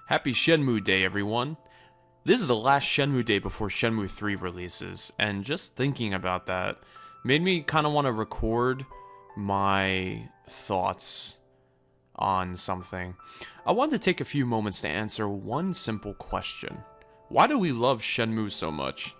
Happy Shenmue Day, everyone. This is the last Shenmue Day before Shenmue 3 releases, and just thinking about that made me kind of want to record my thoughts on something. I wanted to take a few moments to answer one simple question. Why do we love Shenmue so much?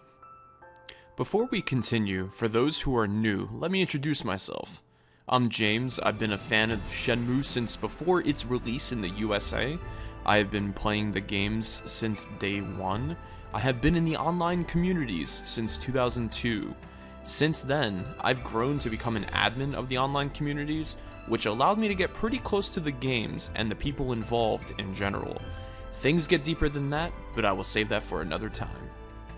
Before we continue, for those who are new, let me introduce myself. I'm James. I've been a fan of Shenmue since before its release in the USA. I have been playing the games since day one. I have been in the online communities since 2002. Since then, I've grown to become an admin of the online communities, which allowed me to get pretty close to the games and the people involved in general. Things get deeper than that, but I will save that for another time.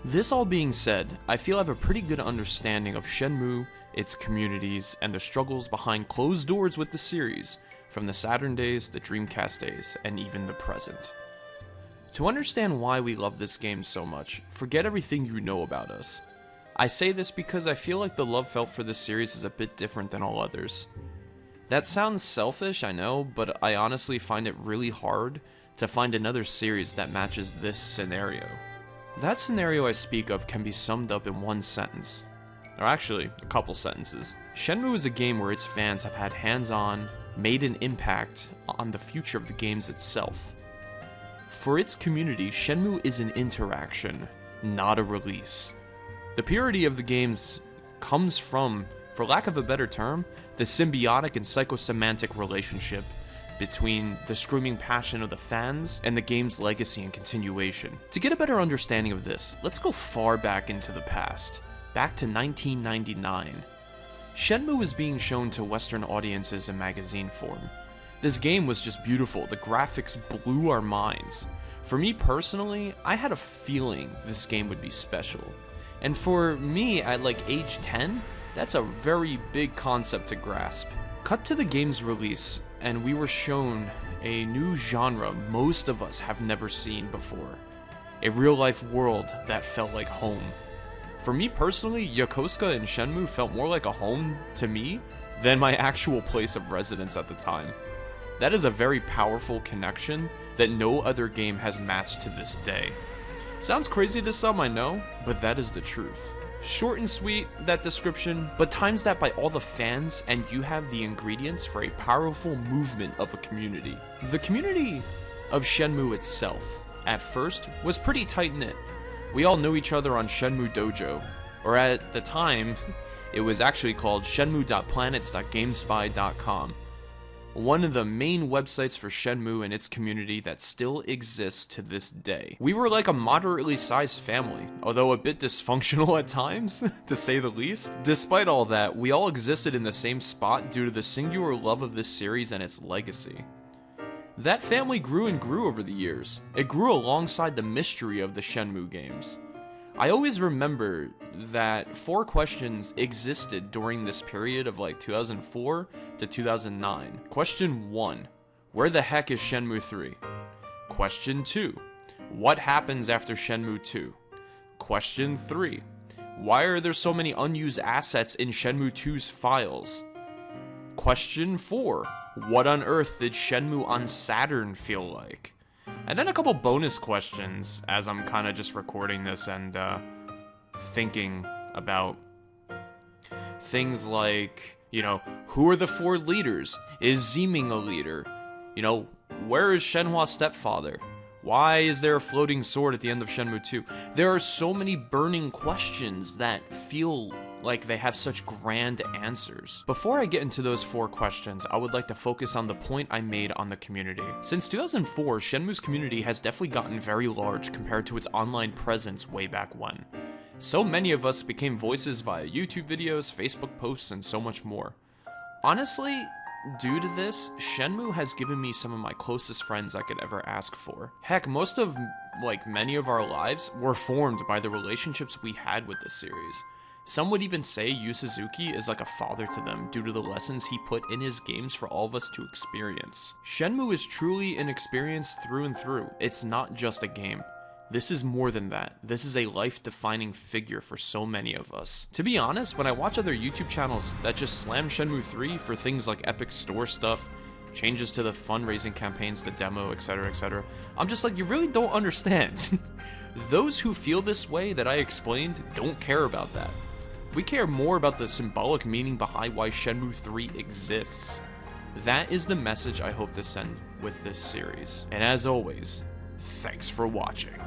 This all being said, I feel I have a pretty good understanding of Shenmue, its communities, and the struggles behind closed doors with the series, from the Saturn days, the Dreamcast days, and even the present. To understand why we love this game so much, forget everything you know about us. I say this because I feel like the love felt for this series is a bit different than all others. That sounds selfish, I know, but I honestly find it really hard to find another series that matches this scenario. That scenario I speak of can be summed up in one sentence. Or actually, a couple sentences. Shenmue is a game where its fans have had hands-on, made an impact on the future of the games itself. For its community, Shenmue is an interaction, not a release. The purity of the games comes from, for lack of a better term, the symbiotic and psychosemantic relationship between the screaming passion of the fans and the game's legacy and continuation. To get a better understanding of this, let's go far back into the past, back to 1999. Shenmue was being shown to Western audiences in magazine form. This game was just beautiful, the graphics blew our minds. For me personally, I had a feeling this game would be special. And for me, at like age 10, that's a very big concept to grasp. Cut to the game's release, and we were shown a new genre most of us have never seen before. A real-life world that felt like home. For me personally, Yokosuka and Shenmue felt more like a home to me than my actual place of residence at the time. That is a very powerful connection that no other game has matched to this day. Sounds crazy to some, I know, but that is the truth. Short and sweet, that description, but times that by all the fans, and you have the ingredients for a powerful movement of a community. The community of Shenmue itself, at first, was pretty tight-knit. We all knew each other on Shenmue Dojo, or at the time, it was actually called shenmue.planets.gamespy.com. One of the main websites for Shenmue and its community that still exists to this day. We were like a moderately sized family, although a bit dysfunctional at times, to say the least. Despite all that, we all existed in the same spot due to the singular love of this series and its legacy. That family grew and grew over the years. It grew alongside the mystery of the Shenmue games. I always remember that 4 questions existed during this period of like 2004 to 2009. Question 1, where the heck is Shenmue 3? Question 2, what happens after Shenmue 2? Question 3, why are there so many unused assets in Shenmue 2's files? Question 4, what on earth did Shenmue on Saturn feel like? And then a couple bonus questions as I'm kind of just recording this and thinking about things like, who are the 4 leaders? Is Zeeming a leader? Where is Shenhua's stepfather? Why is there a floating sword at the end of Shenmue 2? There are so many burning questions that feel like they have such grand answers. Before I get into those 4 questions, I would like to focus on the point I made on the community. Since 2004, Shenmue's community has definitely gotten very large compared to its online presence way back when. So many of us became voices via YouTube videos, Facebook posts, and so much more. Honestly, due to this, Shenmue has given me some of my closest friends I could ever ask for. Heck, most of, many of our lives were formed by the relationships we had with this series. Some would even say Yu Suzuki is like a father to them due to the lessons he put in his games for all of us to experience. Shenmue is truly an experience through and through. It's not just a game. This is more than that. This is a life-defining figure for so many of us. To be honest, when I watch other YouTube channels that just slam Shenmue 3 for things like epic store stuff, changes to the fundraising campaigns, the demo, etc., etc. I'm just like, you really don't understand. Those who feel this way that I explained don't care about that. We care more about the symbolic meaning behind why Shenmue 3 exists. That is the message I hope to send with this series. And as always, thanks for watching.